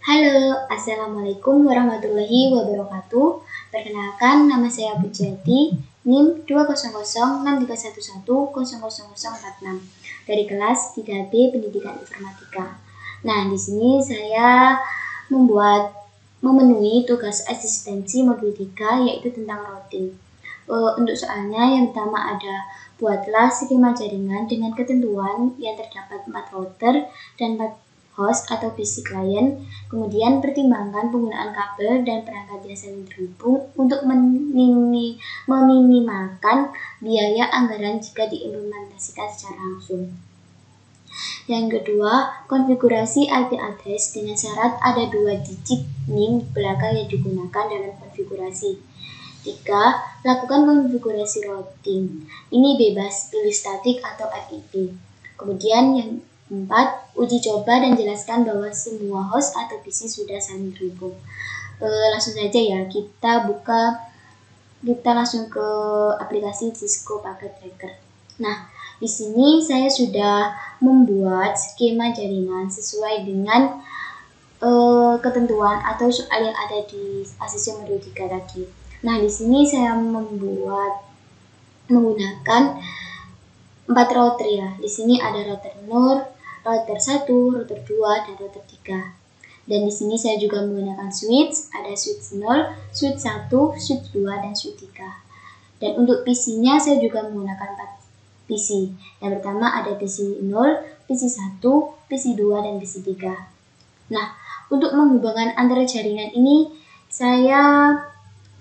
Halo, Assalamualaikum warahmatullahi wabarakatuh. Perkenalkan, nama saya Pujiati, NIM 2006311000046 dari kelas 3B Pendidikan Informatika. Nah, di sini saya memenuhi tugas asistensi modul 3 yaitu tentang routing. Untuk soalnya yang pertama ada buatlah skema jaringan dengan ketentuan yang terdapat 4 router dan 4 host atau PC klien. Kemudian pertimbangkan penggunaan kabel dan perangkat yang saling terhubung untuk meminimalkan biaya anggaran jika diimplementasikan secara langsung. Yang kedua, konfigurasi IP address dengan syarat ada 2 digit NIM belakang yang digunakan dalam konfigurasi. 3. Lakukan konfigurasi routing. Ini bebas pilih statik atau FTP. Kemudian yang 4. Uji coba dan jelaskan bahwa semua host atau PC sudah saling terhubung. Langsung saja ya, kita langsung ke aplikasi Cisco Packet Tracker. Nah, di sini saya sudah membuat skema jaringan sesuai dengan ketentuan atau soal yang ada di asesmen modul 3 tadi. Nah, di sini saya menggunakan 4 router ya. Di sini ada router 0, router 1, router 2, dan router 3. Dan di sini saya juga menggunakan switch, ada switch 0, switch 1, switch 2, dan switch 3. Dan untuk PC-nya saya juga menggunakan 4 PC. Yang pertama ada PC 0, PC 1, PC 2, dan PC 3. Nah, untuk menghubungkan antara jaringan ini,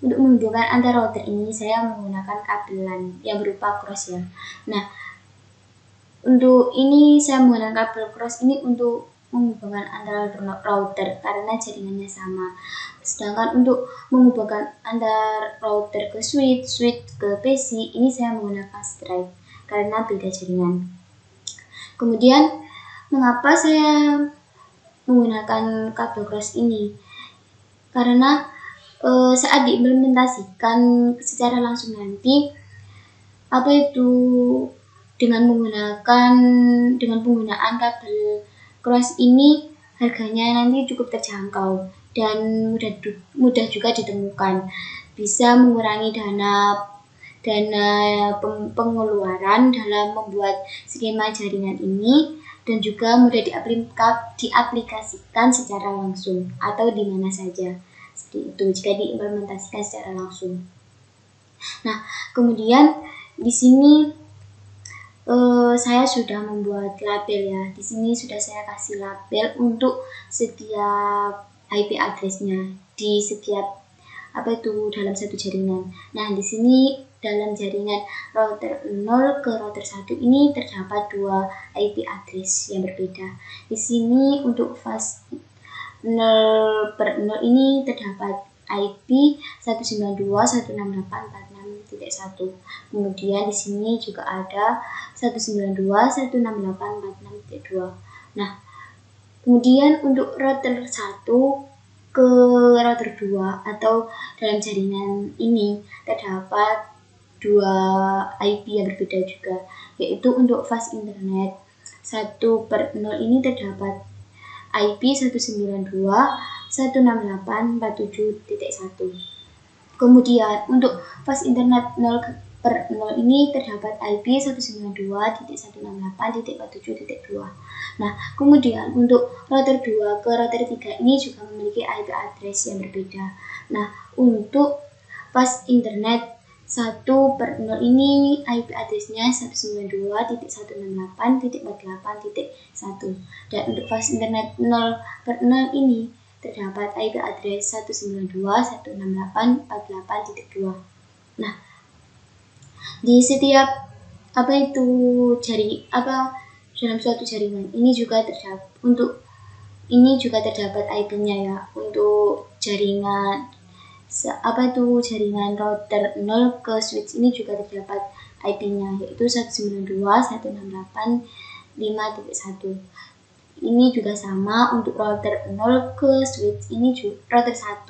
menghubungkan antara router ini saya menggunakan kabelan yang berupa cross ya. Nah, untuk ini saya menggunakan kabel cross ini untuk menghubungkan antara router karena jaringannya sama. Sedangkan untuk menghubungkan antar router ke switch ke PC ini saya menggunakan stripe karena beda jaringan. Kemudian mengapa saya menggunakan kabel cross ini? Karena saat diimplementasikan secara langsung nanti dengan penggunaan kabel cross ini harganya nanti cukup terjangkau dan mudah juga ditemukan, bisa mengurangi dana pengeluaran dalam membuat skema jaringan ini dan juga mudah diaplikasikan secara langsung atau di mana saja. Seperti itu jika diimplementasikan secara langsung. Nah, kemudian di sini saya sudah membuat label ya. Di sini sudah saya kasih label untuk setiap IP address-nya di setiap dalam satu jaringan. Nah, di sini dalam jaringan router 0 ke router 1 ini terdapat 2 IP address yang berbeda. Di sini untuk fast 0/0 ini terdapat IP 192.168.46.1. Kemudian di sini juga ada 192.168.46.2. Nah, kemudian untuk router 1 ke router 2 atau dalam jaringan ini terdapat 2 IP yang berbeda juga, yaitu untuk fast internet 1/0 ini terdapat IP 192.168.47.1. Kemudian untuk fast internet 0/0 ini terdapat IP 192.168.47.2. Nah, kemudian untuk router 2 ke router 3 ini juga memiliki IP address yang berbeda. Nah, untuk fast internet 1/0 ini IP address-nya 192.168.48.1. Dan untuk fast internet 0/0 ini terdapat IP address 192.168.48.2. Nah, di setiap dalam suatu jaringan ini juga terdapat IP-nya ya. Untuk jaringan router 0 ke switch ini juga terdapat IP-nya, yaitu 192.168.5.1. Ini juga sama untuk router 0 ke switch ini router 1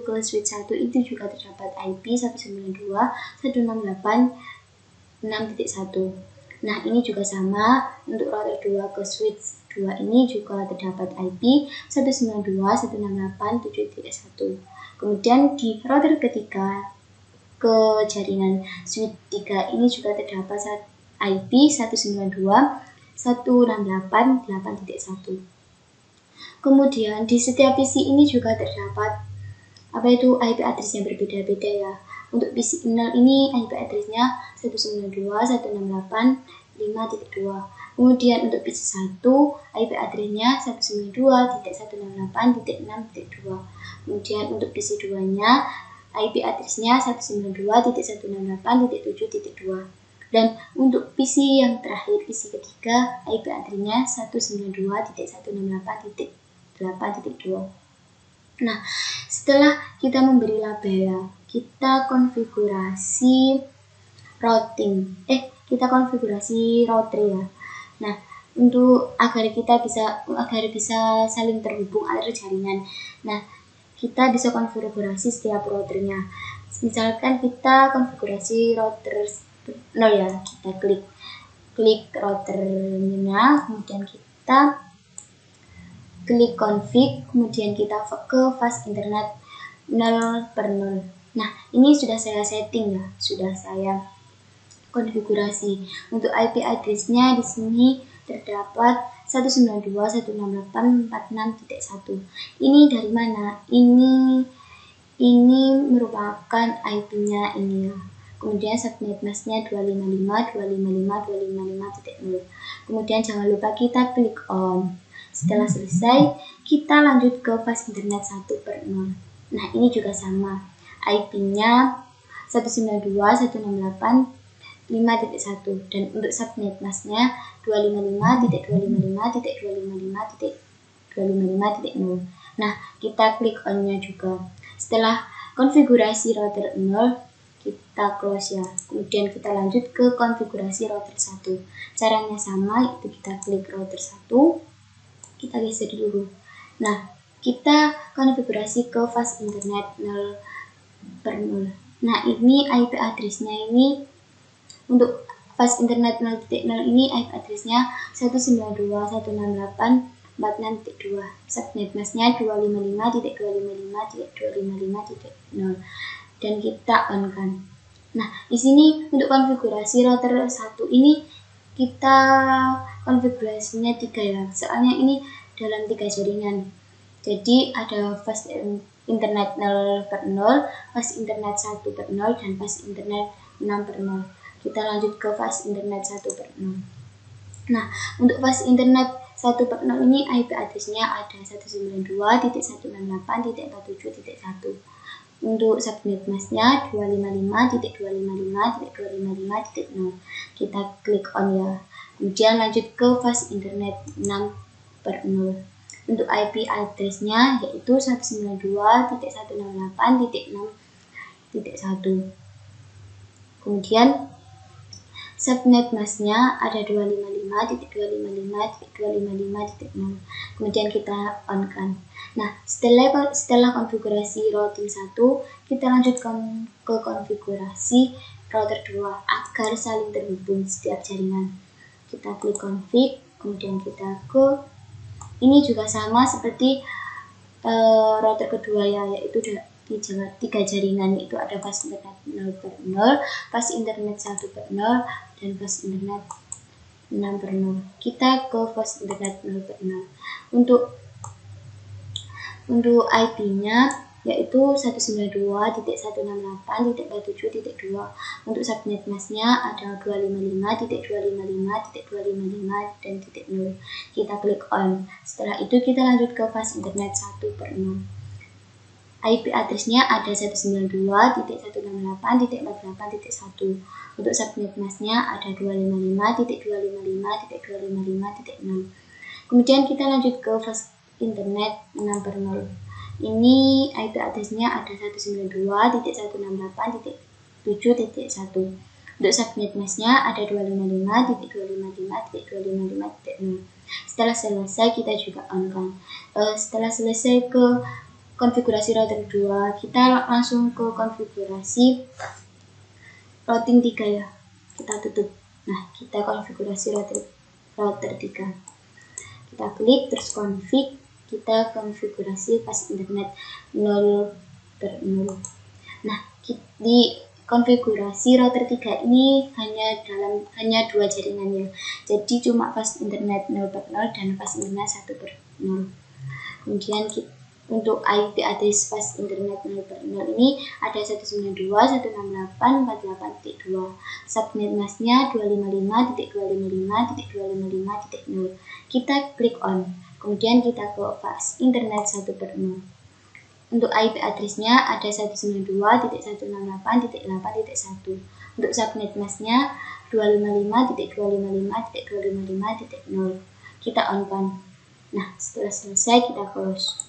ke switch 1 itu juga terdapat IP 192.168.6.1. Nah, ini juga sama untuk router 2 ke switch 2 192 ini juga terdapat IP 192.168.7.1. Kemudian di router ketiga ke jaringan switch 3 ini juga terdapat IP 192.168.8.1. Kemudian di setiap PC ini juga terdapat IP address yang berbeda-beda ya. Untuk PC 0 ini IP address-nya 192.168.5.2. Kemudian untuk PC 1 IP address-nya 192.168.6.2. Kemudian untuk PC 2-nya IP address-nya 192.168.7.2. Dan untuk PC yang terakhir, PC ketiga, IP address-nya 192.168.8.2. Nah, setelah kita memberi label, kita konfigurasi router ya. Nah, agar bisa saling terhubung antar jaringan. Nah, kita bisa konfigurasi setiap routernya. Misalkan kita konfigurasi router 0 ya, kita klik routernya, kemudian kita klik config, kemudian kita ke fast internet 0/0. Nah, ini sudah saya setting ya, sudah saya konfigurasi. Untuk IP address-nya di sini terdapat 192.168.46.1. Ini dari mana? Ini merupakan IP-nya ini ya. Kemudian subnet mask-nya 255.255.255.0. Kemudian jangan lupa kita klik on. Setelah selesai, kita lanjut ke fast internet 1/0. Nah, ini juga sama. IP-nya 192.168.5.1 dan untuk subnet mask-nya 255.255.255.255.0. Nah, kita klik on-nya juga. Setelah konfigurasi router 0, kita close ya. Kemudian kita lanjut ke konfigurasi router 1. Caranya sama, yaitu kita klik router 1. Kita geser dulu. Nah, kita konfigurasi ke fast internet 0/0. Nah, ini IP address-nya ini untuk fast internet 0.0 ini IP address-nya 192.168.46.2. Subnet mask-nya 255.255.255.0 dan kita on kan. Nah, di sini untuk konfigurasi router 1 ini kita konfigurasinya 3 ya, soalnya ini dalam 3 jaringan. Jadi ada fast internet 0/0, fast internet 1/0, dan fast internet 6/0. Kita lanjut ke fast internet 1/0. Nah, untuk fast internet 1/0 ini IP address-nya ada 192.168.47.1. Untuk subnet mask-nya 255.255.255.0. Kita klik on ya. Kemudian lanjut ke fast internet 6/0. Untuk IP address-nya yaitu 192.168.6.1. Kemudian subnet mask-nya ada 255.255.255.0. Kemudian kita on kan. Nah, setelah konfigurasi routing 1, kita lanjutkan ke konfigurasi router 2 agar saling terhubung setiap jaringan. Kita klik config, kemudian kita ke ini juga sama seperti router kedua ya, yaitu di 3 jaringan, yaitu ada fast internet 0/0, fast internet 1/0, dan fast internet 6/0. Kita ke fast internet 0/0. Untuk IP-nya yaitu 192.168.47.2. Untuk subnet mask-nya ada 255.255.255 dan .0. Kita klik on. Setelah itu kita lanjut ke fast internet 1/0. IP address-nya ada 192.168.48.1. Untuk subnet mask-nya ada 255.255.255.0. Kemudian kita lanjut ke fast internet 6/0. Ini IP address-nya ada 192.168.7.1. Untuk subnet mask-nya ada 255.255.255.0. Setelah selesai kita juga on kan. Setelah selesai ke konfigurasi router 2, kita langsung ke konfigurasi routing 3 ya. Kita tutup. Nah, kita konfigurasi router 3. kita klik terus config, kita konfigurasi fast internet 0/0. Nah, di konfigurasi router 3 ini hanya 2 jaringan ya. Jadi cuma fast internet 0/0 dan fast internet 1/0. Kemudian untuk IP address fast internet 0/0 ini ada 192.168.48.2. Subnet masknya 255.255.255.0. Kita klik on. Kemudian kita ke fast internet 1/0. Untuk IP addressnya ada 192.168.8.1. Untuk subnet masknya 255.255.255.0. Kita on. Nah, setelah selesai kita close.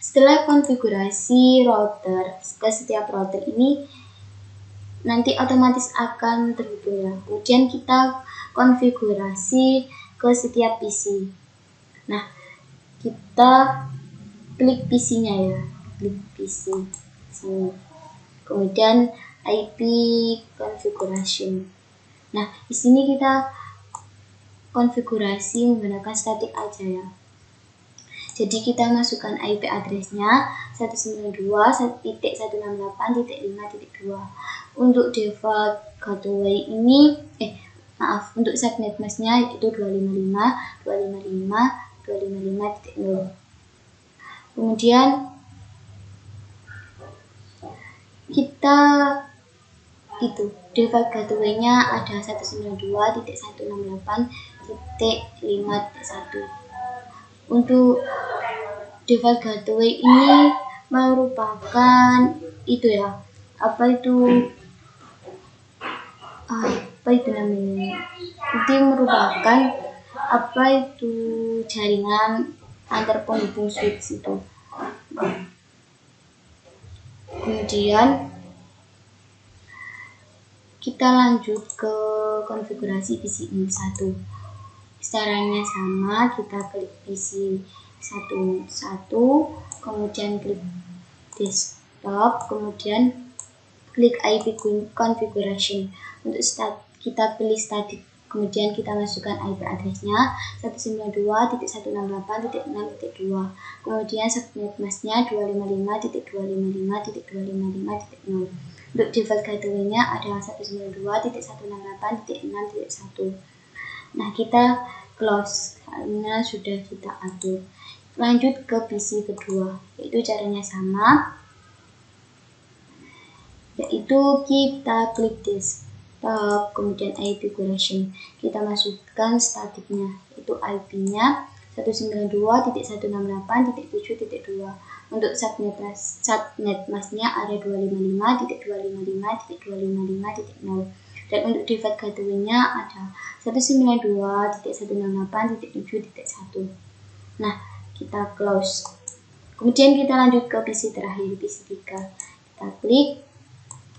Setelah konfigurasi router ke setiap router ini nanti otomatis akan terhubung ya. Kemudian kita konfigurasi ke setiap PC. Nah, kita klik PC-nya ya, klik PC sini. Kemudian IP configuration. Nah, di sini kita konfigurasi menggunakan static aja ya. Jadi kita masukkan IP addressnya 192.168.5.2. Untuk default gateway ini untuk subnet masknya itu 255.255.255.0. Kemudian kita default gateway-nya ada 192.168.5.1. Untuk default gateway ini merupakan apa itu namanya? Itu merupakan jaringan antar penghubung switch itu. Kemudian kita lanjut ke konfigurasi PC ini 1. Caranya sama, kita klik PC 1, kemudian klik desktop, kemudian klik IP configuration. Untuk kita pilih static, kemudian kita masukkan IP addressnya 192.168.6.2. Kemudian subnet masknya 255.255.255.0. Untuk default gateway-nya ada 192.168.6.1. Nah, kita close karena sudah kita atur. Lanjut ke PC kedua, yaitu caranya sama, yaitu kita klik desktop, kemudian IP configuration. Kita masukkan statiknya, yaitu IP-nya 192.168.7.2. Untuk subnet masknya ada 255.255.255.0. Dan untuk default gateway-nya ada 192.168.7.1. Nah, kita close. Kemudian kita lanjut ke PC terakhir, PC 3. Kita klik,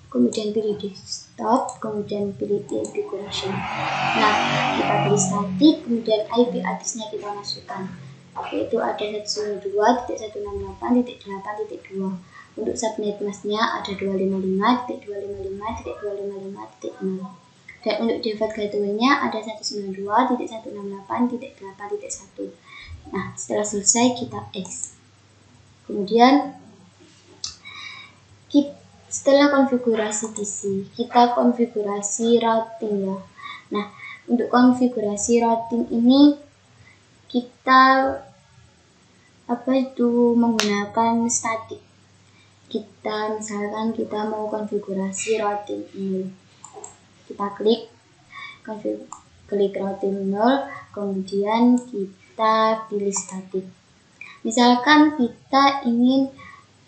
kemudian pilih desktop, kemudian pilih configuration. Nah, kita pilih static, kemudian IP address-nya kita masukkan, yaitu ada 192.168.8.2. Untuk subnet masknya ada 255.255.255.0. Dan untuk default gateway-nya ada 192.168.8.1. Nah, setelah selesai kita X. Kemudian setelah konfigurasi PC, kita konfigurasi routing ya. Nah, untuk konfigurasi routing ini kita menggunakan static. Misalkan kita mau konfigurasi routing ini, kita klik routing 0, kemudian kita pilih static. Misalkan kita ingin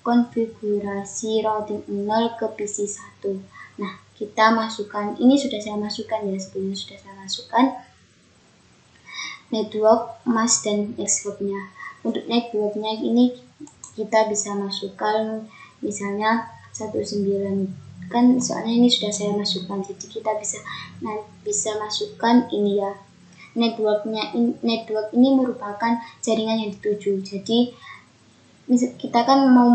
konfigurasi routing 0 ke PC 1. Nah, kita masukkan, ini sudah saya masukkan ya, sebelumnya sudah saya masukkan network mask dan Xhub-nya. Untuk networknya ini kita bisa masukkan misalnya 19, kan soalnya ini sudah saya masukkan, jadi kita bisa masukkan ini ya. Network ini merupakan jaringan yang dituju. Jadi kita kan mau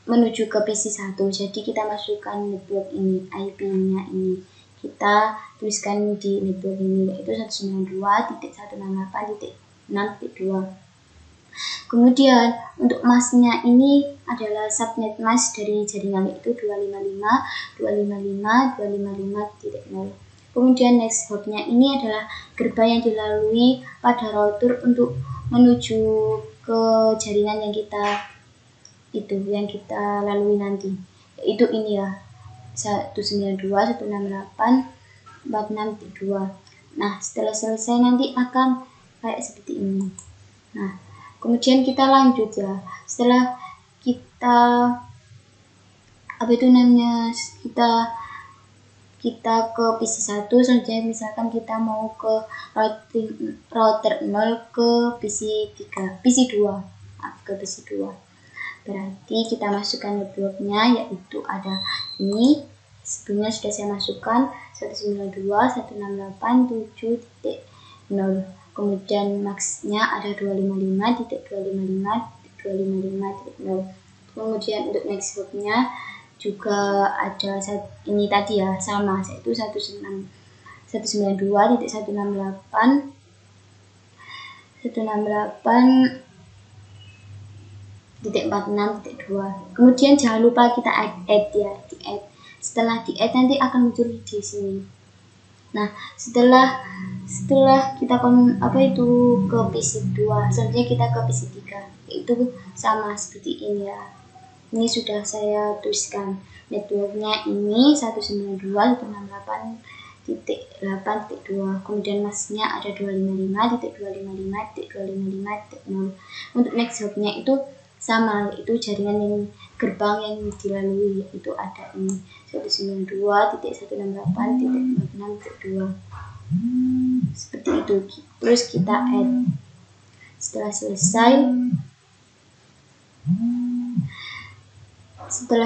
menuju ke PC 1, jadi kita masukkan network ini, IP-nya ini, kita tuliskan di network ini, yaitu 192.168.6.2. Kemudian untuk masknya ini adalah subnet mask dari jaringan, yaitu 255.255.255.0. Kemudian next hopnya ini adalah gerbang yang dilalui pada router untuk menuju ke jaringan yang kita lalui nanti, yaitu ini ya, 192.168.46.2. Nah, setelah selesai nanti akan kayak seperti ini. Nah, kemudian kita lanjut ya. Setelah kita kita ke PC 1, selanjutnya misalkan kita mau ke router 0 ke PC 2. Berarti kita masukkan networknya, yaitu ada ini. Sebelumnya sudah saya masukkan 192.168.7.0. Kemudian max-nya ada 255.255.255.0. Kemudian untuk next hop-nya juga ada ini tadi ya, sama, yaitu 192.168.46.2. Kemudian jangan lupa kita add ya, di add. Setelah di add nanti akan muncul di sini. Nah, setelah kita ke PC 2, selanjutnya kita ke PC 3, yaitu sama seperti ini ya. Ini sudah saya tuliskan networknya ini 192.168.8.2. kemudian masknya ada 255.255.255.0. Untuk next hopnya itu sama, yaitu jaringan yang gerbang yang dilalui, yaitu ada ini 192.168.46.2. seperti itu. Terus kita add. Setelah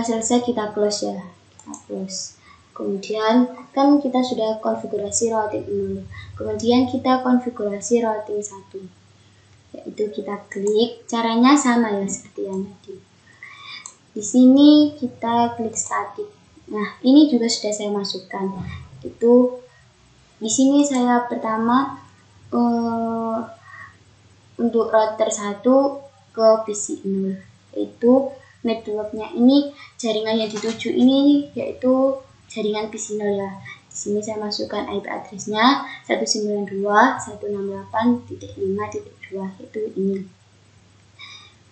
selesai kita close ya, Kemudian kan kita sudah konfigurasi routing 0. Kemudian kita konfigurasi routing 1, yaitu kita klik. Caranya sama ya seperti yang tadi. Di sini kita klik static. Nah, ini juga sudah saya masukkan. Itu di sini saya pertama untuk router 1 ke PC 0, yaitu networknya ini, jaringan yang dituju ini yaitu jaringan PC 0 ya. Di sini saya masukkan IP address-nya 192.168.5.2, yaitu ini.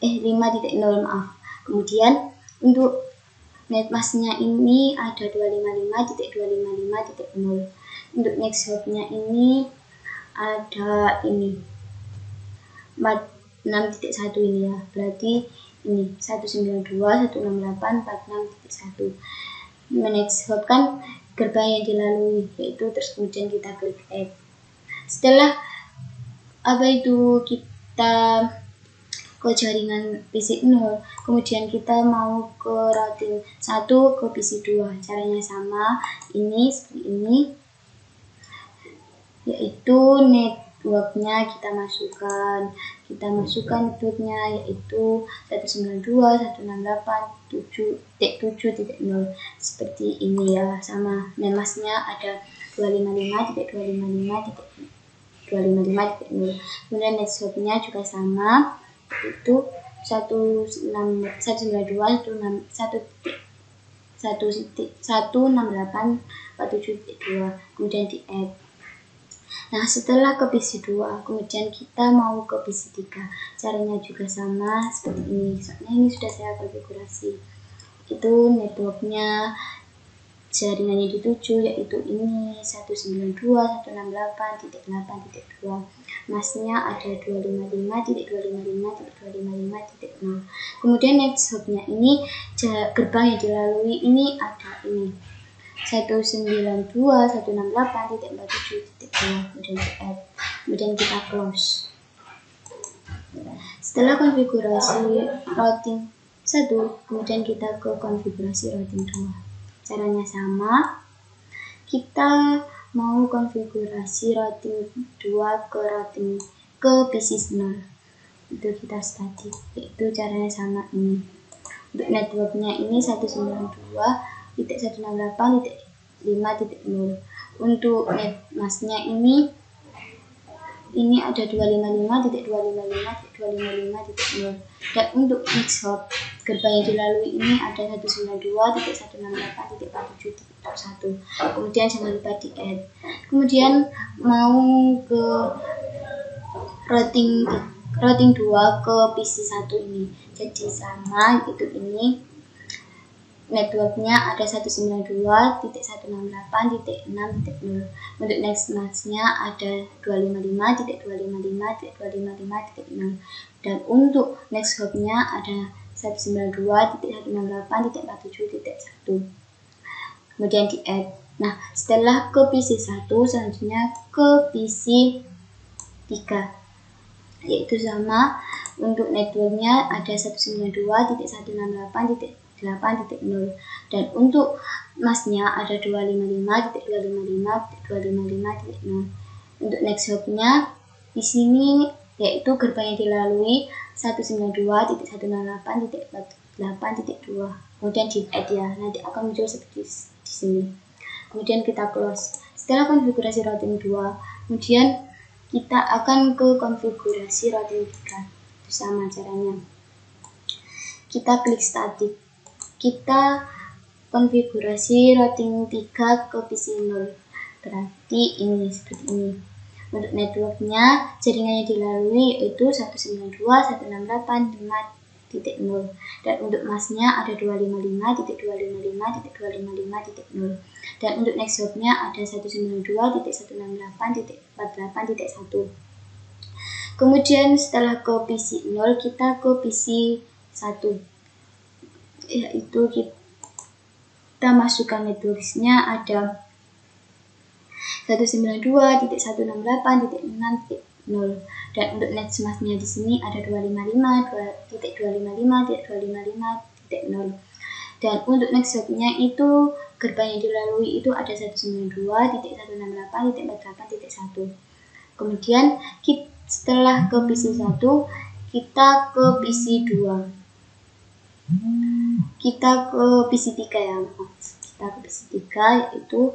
5.0, maaf. Kemudian untuk netmask-nya ini ada 255.255.0. Untuk next hop-nya ini ada ini 46.1 ini ya. Berarti ini 192.168.46.1. Next hop kan gerbang yang dilalui, yaitu terus kemudian kita klik add. Setelah kita ke jaringan PC 0, kemudian kita mau ke routing 1 ke PC 2. Caranya sama, ini seperti ini, yaitu networknya kita masukkan networknya yaitu 192.168.7.0 seperti ini ya, sama. Masknya ada 255.255.255.0. kemudian next hop-nya juga sama, itu 192.168.47.2, kemudian di add. Nah, setelah ke PC 2, kemudian kita mau ke PC 3. Caranya juga sama seperti ini. Soalnya ini sudah saya konfigurasi. Itu networknya, jaringannya dituju yaitu ini 192.168.8.2. Masknya ada 255.255.255.0. kemudian next hop-nya ini, gerbang yang dilalui ini ada ini 192.168.47.2, kemudian di add, kemudian kita close. Setelah konfigurasi routing 1, kemudian kita ke konfigurasi routing 2. Caranya sama, kita mau konfigurasi routing 2 ke PC 0, itu kita static, yaitu caranya sama ini. Untuk networknya ini 192.168.5.2, 255.0. Untuk netmasknya ini ada 255.255.255.0. Dan untuk next hop gerbang yang dilalui ini ada 192.168.47.1. Kemudian jangan lupa di add. Kemudian mau ke routing 2 ke PC1 ini. Jadi sama gitu, ini networknya ada 192.168.6.0. Untuk next masknya ada 255.255.255.0. Dan untuk next hopnya ada 192.168.47.1. Kemudian di add. Nah, setelah ke PC1, selanjutnya ke PC3, yaitu sama. Untuk networknya ada 192.168.8.0. dan untuk masknya ada 255.255.255.0. Untuk next hopnya di sini yaitu gerbang yang dilalui 192.168.8.2. kemudian di add ya, nanti akan muncul seperti di sini. Kemudian kita close. Setelah konfigurasi routing 2, kemudian kita akan ke konfigurasi routing 3. Sama caranya. Kita klik static. Kita konfigurasi routing 3 ke PC0. Berarti ini seperti ini. Untuk networknya jaringan yang dilalui yaitu 192.168.5.0. dan untuk masknya ada 255.255.255.0. dan untuk next hopnya ada 192.168.48.1. Kemudian setelah ke PC0 kita ke PC1, yaitu kita masukkan networksnya ada 192.168.6.0. dan untuk next masknya di sini ada 255.255.255.0. dan untuk next hopnya itu gerbang yang dilalui itu ada 192.168.48.1. kemudian setelah ke PC1 kita ke PC2, kita ke PC3 ya, kita ke PC3 yaitu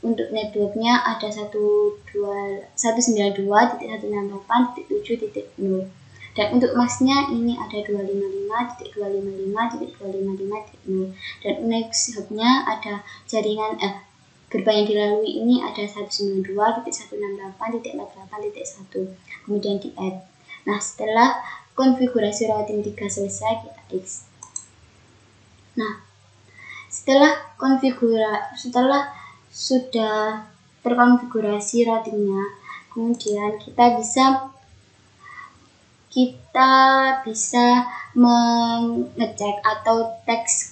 untuk networknya ada 192.168.7.0. dan untuk masknya ini ada 255.255.255.0. dan next hopnya ada jaringan gerbang yang dilalui ini ada 192.168.48.1. kemudian di add. Nah, setelah konfigurasi routing 3 selesai, kita X. Nah, setelah sudah terkonfigurasi routingnya, kemudian kita bisa mengecek atau tes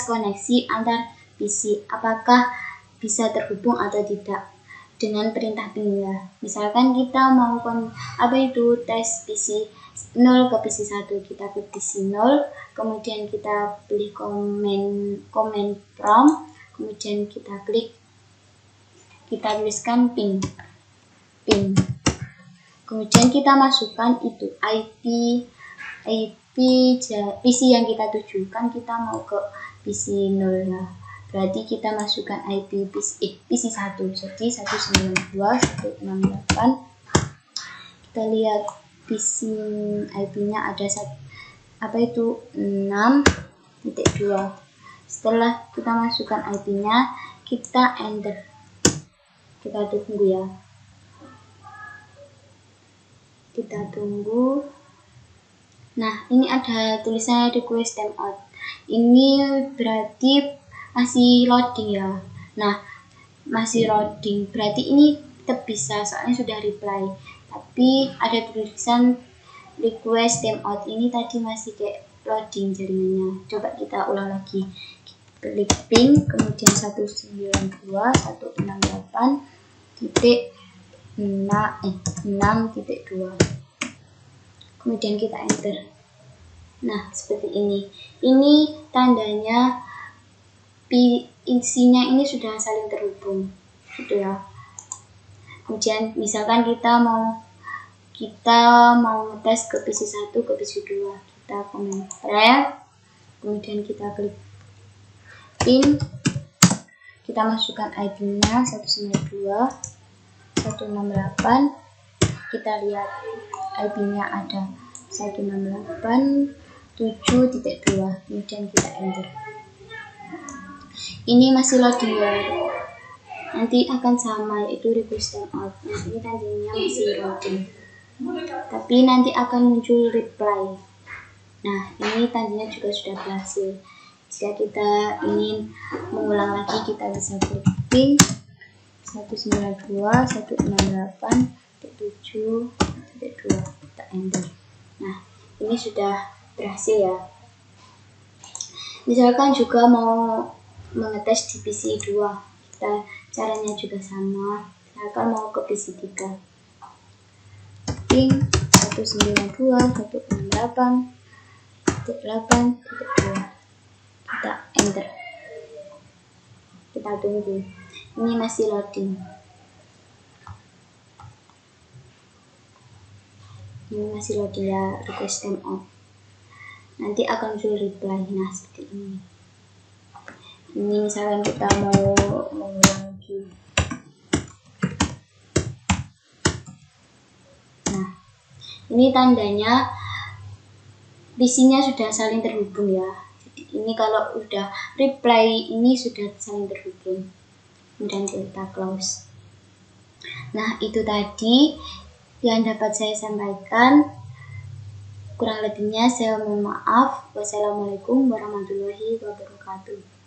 koneksi antar PC apakah bisa terhubung atau tidak dengan perintah ping ya. Misalkan kita mau tes PC 0 ke PC 1, kita klik PC 0, kemudian kita pilih command prompt, kemudian kita tuliskan ping. Kemudian kita masukkan itu IP PC yang kita tuju, kan kita mau ke PC 0 ya. Berarti kita masukkan IP PC 1, jadi 192.168. Kita lihat PC IP-nya ada 6.2. Setelah kita masukkan IP-nya, kita enter. Kita tunggu ya. Kita tunggu. Nah, ini ada tulisannya request timeout. Ini berarti masih loading ya. Nah, masih loading. Berarti ini tetap bisa, soalnya sudah reply. Tapi ada tulisan request timeout. Ini tadi masih kayak loading jaringannya. Coba kita ulang lagi. Klik ping, kemudian 192.6.6.2. Kemudian kita enter. Nah, seperti ini. Ini tandanya isinya ini sudah saling terhubung, gitu ya. Kemudian misalkan kita mau tes ke PC 1 ke PC 2, kita comment ref, kemudian kita klik pin, kita masukkan ID-nya 192 168. Kita lihat ID-nya ada 168.7.2, kemudian kita enter. Ini masih loading ya, nanti akan sama, yaitu request timeout. Nah, ini tandanya masih loading, tapi nanti akan muncul reply. Nah, ini tandanya juga sudah berhasil. Jika kita ingin mengulang lagi, kita bisa klik ping 192.168.7.2, kita enter. Nah, ini sudah berhasil ya. Misalkan juga mau mengetes di PC 2, kita caranya juga sama. Misalkan mau ke PC 3, ping 192.168.8.2, kita enter. Kita tunggu, ini masih loading. Ini masih loading ya, request timeout. Nanti akan muncul reply. Nah, seperti ini. Ini misalkan kita mau mengulang lagi. Nah, ini tandanya PC-nya sudah saling terhubung ya. Jadi ini kalau udah reply, ini sudah saling terhubung. Kemudian kita close. Nah, itu tadi yang dapat saya sampaikan. Kurang lebihnya saya mohon maaf. Wassalamualaikum warahmatullahi wabarakatuh.